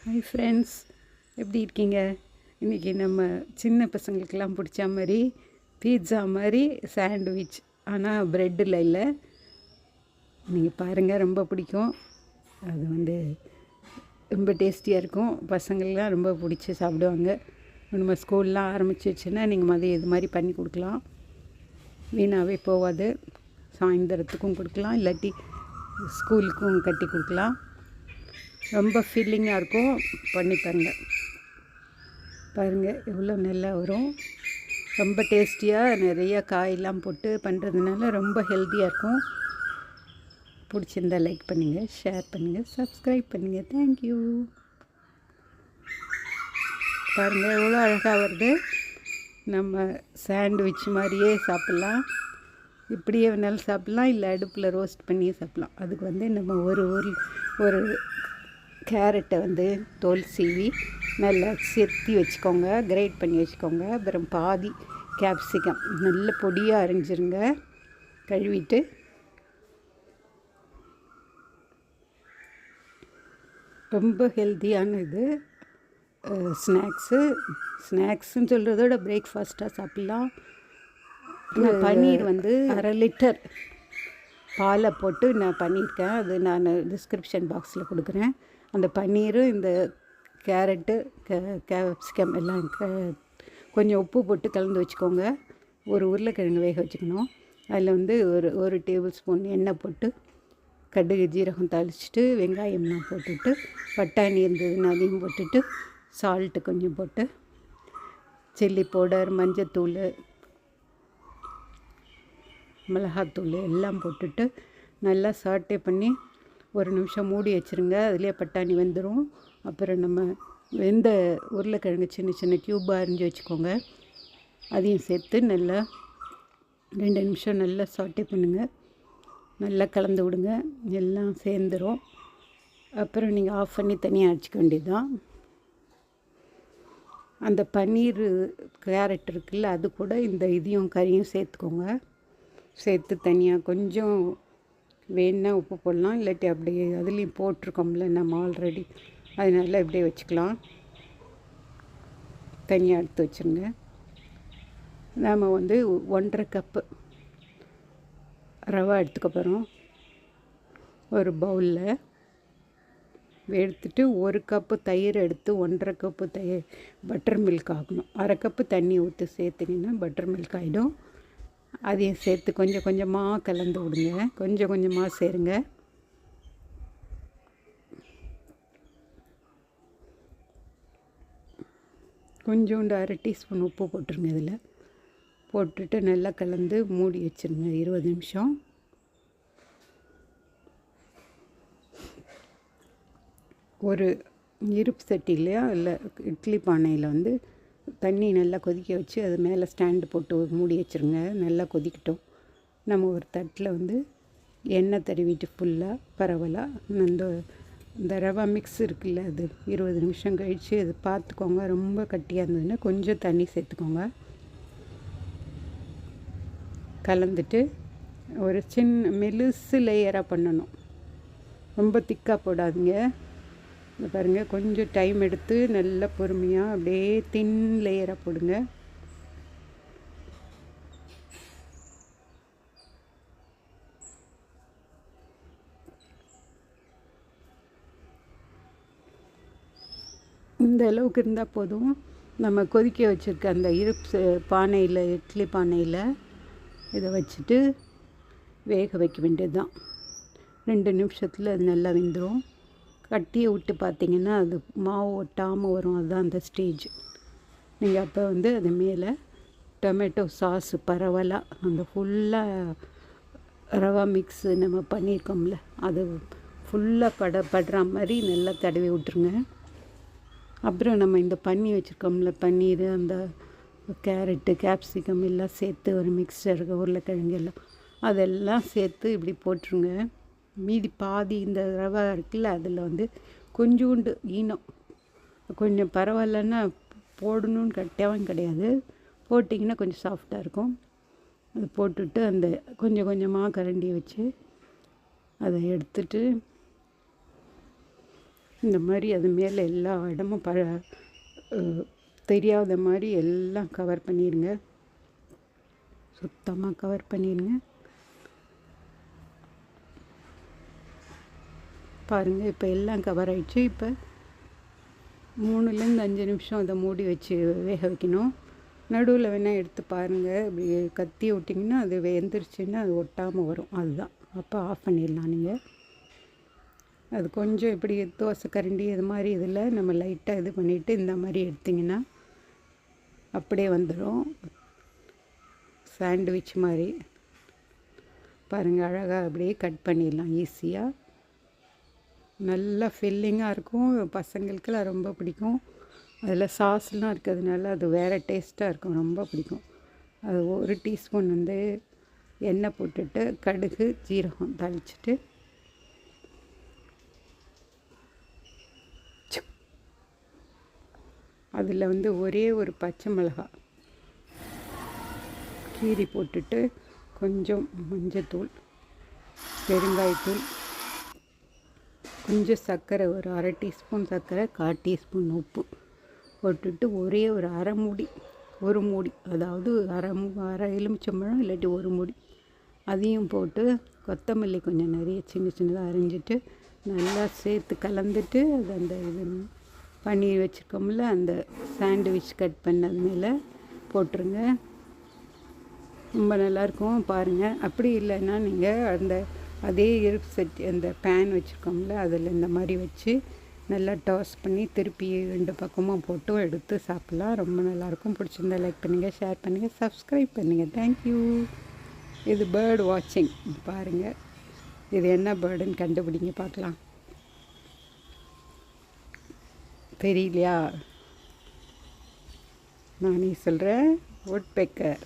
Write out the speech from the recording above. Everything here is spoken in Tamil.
ஹாய் ஃப்ரெண்ட்ஸ், எப்படி இருக்கீங்க? இன்றைக்கி நம்ம சின்ன பசங்களுக்கெல்லாம் பிடிச்ச மாதிரி பீட்சா மாதிரி சாண்ட்விச், ஆனால் ப்ரெட்டில் இல்லை. நீங்கள் பாருங்கள், ரொம்ப பிடிக்கும். அது ரொம்ப டேஸ்டியாக இருக்கும். பசங்கள்லாம் ரொம்ப பிடிச்சி சாப்பிடுவாங்க. நம்ம ஸ்கூல்லாம் ஆரம்பிச்சிச்சுன்னா நீங்கள் மதியம் இது மாதிரி பண்ணி கொடுக்கலாம். வீணாகவே போகாது. சாயந்தரத்துக்கும் கொடுக்கலாம், இல்லாட்டி ஸ்கூலுக்கும் கட்டி கொடுக்கலாம். ரொம்ப ஃபீலிங்காக இருக்கும். பண்ணி பாருங்கள் எவ்வளோ நல்லா வரும். ரொம்ப டேஸ்டியாக நிறைய காயெல்லாம் போட்டு பண்ணுறதுனால ரொம்ப ஹெல்த்தியாக இருக்கும். பிடிச்சிருந்தால் லைக் பண்ணுங்கள், ஷேர் பண்ணுங்கள், சப்ஸ்கிரைப் பண்ணுங்கள். தேங்க்யூ. பாருங்கள் எவ்வளோ அழகாக வருது. நம்ம சாண்ட்விச் மாதிரியே சாப்பிட்லாம். இப்படியே வேணாலும் சாப்பிட்லாம், இல்லை அடுப்பில் ரோஸ்ட் பண்ணியே சாப்பிட்லாம். அதுக்கு நம்ம ஒரு கேரட்டை தோல் சீவி நல்லா செத்தி வச்சுக்கோங்க, கிரேட் பண்ணி வச்சுக்கோங்க. அப்புறம் பாதி கேப்சிகம் நல்ல பொடியாக அரைஞ்சிருங்க. கழுவிட்டு ரொம்ப ஹெல்த்தியான இது ஸ்நாக்ஸுன்னு சொல்கிறதோட பிரேக்ஃபாஸ்ட்டாக சாப்பிட்லாம். பன்னீர் 1/2 லிட்டர் பாலை போட்டு நான் பண்ணியிருக்கேன். அது நான் டிஸ்கிரிப்ஷன் பாக்ஸில் கொடுக்குறேன். அந்த பன்னீரும் இந்த கேரட்டு கேப்சிகம் எல்லாம் கொஞ்சம் உப்பு போட்டு கலந்து வச்சுக்கோங்க. ஒரு உருளைக்கிழங்கு வேக வச்சுக்கணும். அதில் ஒரு டேபிள் ஸ்பூன் எண்ணெய் போட்டு கடுகு ஜீரகம் தாளிச்சிட்டு வெங்காயம்லாம் போட்டுட்டு பட்டாணி இருந்ததுன்னு அதையும் போட்டுட்டு சால்ட்டு கொஞ்சம் போட்டு சில்லி பவுடர், மஞ்சத்தூள், மிளகாத்தூள் எல்லாம் போட்டுட்டு நல்லா சாட்டே பண்ணி ஒரு நிமிஷம் மூடி வச்சுருங்க. அதிலே பட்டாணி வெந்துடும். அப்புறம் நம்ம வெந்த உருளைக்கிழங்கு சின்ன சின்ன க்யூபாக அரிஞ்சு வச்சுக்கோங்க. அதையும் சேர்த்து நல்லா 2 நிமிஷம் நல்லா சாட்டே பண்ணுங்கள். நல்லா கலந்து விடுங்க, எல்லாம் சேர்ந்துடும். அப்புறம் நீங்கள் ஆஃப் பண்ணி தனியாக அரைச்சிக்க வேண்டியது தான். அந்த பன்னீர் கேரட் இருக்குல்ல, அது கூட இந்த இதையும் கறியும் சேர்த்துக்கோங்க. சேர்த்து தனியாக கொஞ்சம் வேணுன்னா உப்பு போடலாம், இல்லாட்டி அப்படியே அதுலேயும் போட்டிருக்கோம்ல நம்ம ஆல்ரெடி, அதனால இப்படியே வச்சுக்கலாம். தனியாக எடுத்து வச்சுருங்க. நாம் 1.5 கப்பு ரவை எடுத்துக்க போகிறோம். ஒரு பவுலில் எடுத்துட்டு 1 கப்பு தயிர் எடுத்து 1.5 கப்பு பட்டர் மில்க் ஆகணும். 1/2 கப்பு தண்ணி ஊற்றி சேர்த்துங்கன்னா பட்டர் மில்க் ஆகிடும். அதையும் சேர்த்து கொஞ்சம் கொஞ்சமாக கலந்து விடுங்க. கொஞ்சம் கொஞ்சமாக சேருங்க. கொஞ்சோண்டு 1/2 டீஸ்பூன் உப்பு போட்டுருங்க. இதில் போட்டுட்டு நல்லா கலந்து மூடி வச்சுருங்க 20 நிமிஷம். ஒரு இருப்பு சட்டிலையா இல்லை இட்லி பானையில் தண்ணி நல்லா கொதிக்க வச்சு அது மேலே ஸ்டாண்டு போட்டு மூடி வச்சுருங்க. நல்லா கொதிக்கட்டும். நம்ம ஒரு தட்டில் எண்ணெய் தடவிட்டு ஃபுல்லாக பரவலாக இந்த ரவா மிக்ஸ் இருக்குல்ல, அது 20 நிமிஷம் கழித்து அது பார்த்துக்கோங்க. ரொம்ப கட்டியாக இருந்ததுன்னா கொஞ்சம் தண்ணி சேர்த்துக்கோங்க. கலந்துட்டு ஒரு சின்ன மெலுசு லேயராக பண்ணணும். ரொம்ப திக்காக போடாதீங்க. இந்த பாருங்கள், கொஞ்சம் டைம் எடுத்து நல்லா பொறுமையாக அப்படியே தின் லேயராக போடுங்க. இந்த அளவுக்கு இருந்தால் போதும். நம்ம கொதிக்க வச்சுருக்க அந்த இருப்பு பானையில், இட்லி பானையில் இதை வச்சுட்டு வேக வைக்க வேண்டியது தான். 2 நிமிஷத்தில் அது நல்லா வெந்துடும். கட்டியை விட்டு பார்த்திங்கன்னா அது மாவு ஒட்டாமல் வரும். அதுதான் அந்த ஸ்டேஜ். நீங்கள் அப்போ அது மேலே டொமேட்டோ சாஸு பரவலாக அந்த ஃபுல்லாக ரவா மிக்ஸு நம்ம பண்ணியிருக்கோம்ல, அது ஃபுல்லாக படுற மாதிரி நல்லா தடவி விட்ருங்க. அப்புறம் நம்ம இந்த பண்ணி வச்சுருக்கோம்ல, பன்னீர், அந்த கேரட்டு, கேப்சிகம் எல்லாம் சேர்த்து ஒரு மிக்சர், உருளைக்கிழங்கு எல்லாம் அதெல்லாம் சேர்த்து இப்படி போட்டுருங்க. மீதி பாதி இந்த ரவை இருக்குல்ல, அதில் கொஞ்சோண்டு ஈனம் கொஞ்சம் பரவாயில்லன்னா போடணுன்னு கட்டாயம் கிடையாது. போட்டிங்கன்னா கொஞ்சம் சாஃப்டாக இருக்கும். அது போட்டுட்டு அந்த கொஞ்சம் கொஞ்சமாக கரண்டி வச்சு அதை எடுத்துட்டு இந்த மாதிரி அது மேலே எல்லா இடமும் தெரியாத மாதிரி எல்லாம் கவர் பண்ணிடுங்க, சுத்தமாக கவர் பண்ணிடுங்க. பாருங்கள், இப்போ எல்லாம் கவர் ஆகிடுச்சு. இப்போ 3லேருந்து 5 நிமிஷம் அதை மூடி வச்சு வேக வைக்கணும். நடுவில் வேணால் எடுத்து பாருங்கள், இப்படி கத்தி விட்டிங்கன்னா அது வெந்துருச்சுன்னா அது ஒட்டாமல் வரும். அதுதான், அப்போ ஆஃப் பண்ணிடலாம். நீங்கள் அது கொஞ்சம் இப்படி தோசை கரண்டி இது மாதிரி இதில் நம்ம லைட்டாக இது பண்ணிவிட்டு இந்த மாதிரி எடுத்திங்கன்னா அப்படியே வந்துடும், சாண்ட்விச் மாதிரி. பாருங்கள், அழகாக அப்படியே கட் பண்ணிடலாம் ஈஸியாக. நல்லா ஃபில்லிங்காக இருக்கும், பசங்களுக்கெல்லாம் ரொம்ப பிடிக்கும். அதில் சாஸ்லாம் இருக்கிறதுனால அது வேறு டேஸ்ட்டாக இருக்கும், ரொம்ப பிடிக்கும். அது 1 டீஸ்பூன் வந்து எண்ணெய் போட்டுட்டு கடுகு ஜீரகம் தாளிச்சிட்டு அதில் வந்து ஒரே ஒரு பச்சை மிளகாய் கீரி போட்டுட்டு கொஞ்சம் மஞ்சத்தூள், பெருங்காயத்தூள், கொஞ்சம் சர்க்கரை, ஒரு 1/2 டீஸ்பூன் சர்க்கரை, 1/4 டீஸ்பூன் உப்பு போட்டுட்டு ஒரே ஒரு ஒரு மூடி, அதாவது அரை எலுமிச்சம்பழம் இல்லாட்டி ஒரு மூடி அதையும் போட்டு கொத்தமல்லி கொஞ்சம் நிறைய சின்ன சின்னதாக அரிஞ்சிட்டு நல்லா சேர்த்து கலந்துட்டு அது அந்த இது பண்ணி வச்சுருக்கோம்ல அந்த சாண்ட்விச் கட் பண்ணது மேலே போட்டுருங்க. ரொம்ப நல்லாயிருக்கும், பாருங்கள். அப்படி இல்லைன்னா நீங்கள் அந்த அதே இருப்பு சட்டி அந்த பேன் வச்சுருக்கோம்ல அதில் இந்த மாதிரி வச்சு நல்லா டாஸ் பண்ணி திருப்பி 2 பக்கமும் போட்டு எடுத்து சாப்பிட்லாம். ரொம்ப நல்லாயிருக்கும். பிடிச்சிருந்தா லைக் பண்ணுங்கள், ஷேர் பண்ணுங்கள், சப்ஸ்கிரைப் பண்ணுங்கள். தேங்க்யூ. இது பேர்டு வாட்சிங். பாருங்கள், இது என்ன பேர்டுன்னு கண்டுபிடிங்க பார்க்கலாம். தெரியலையா? நானே சொல்கிறேன், woodpecker.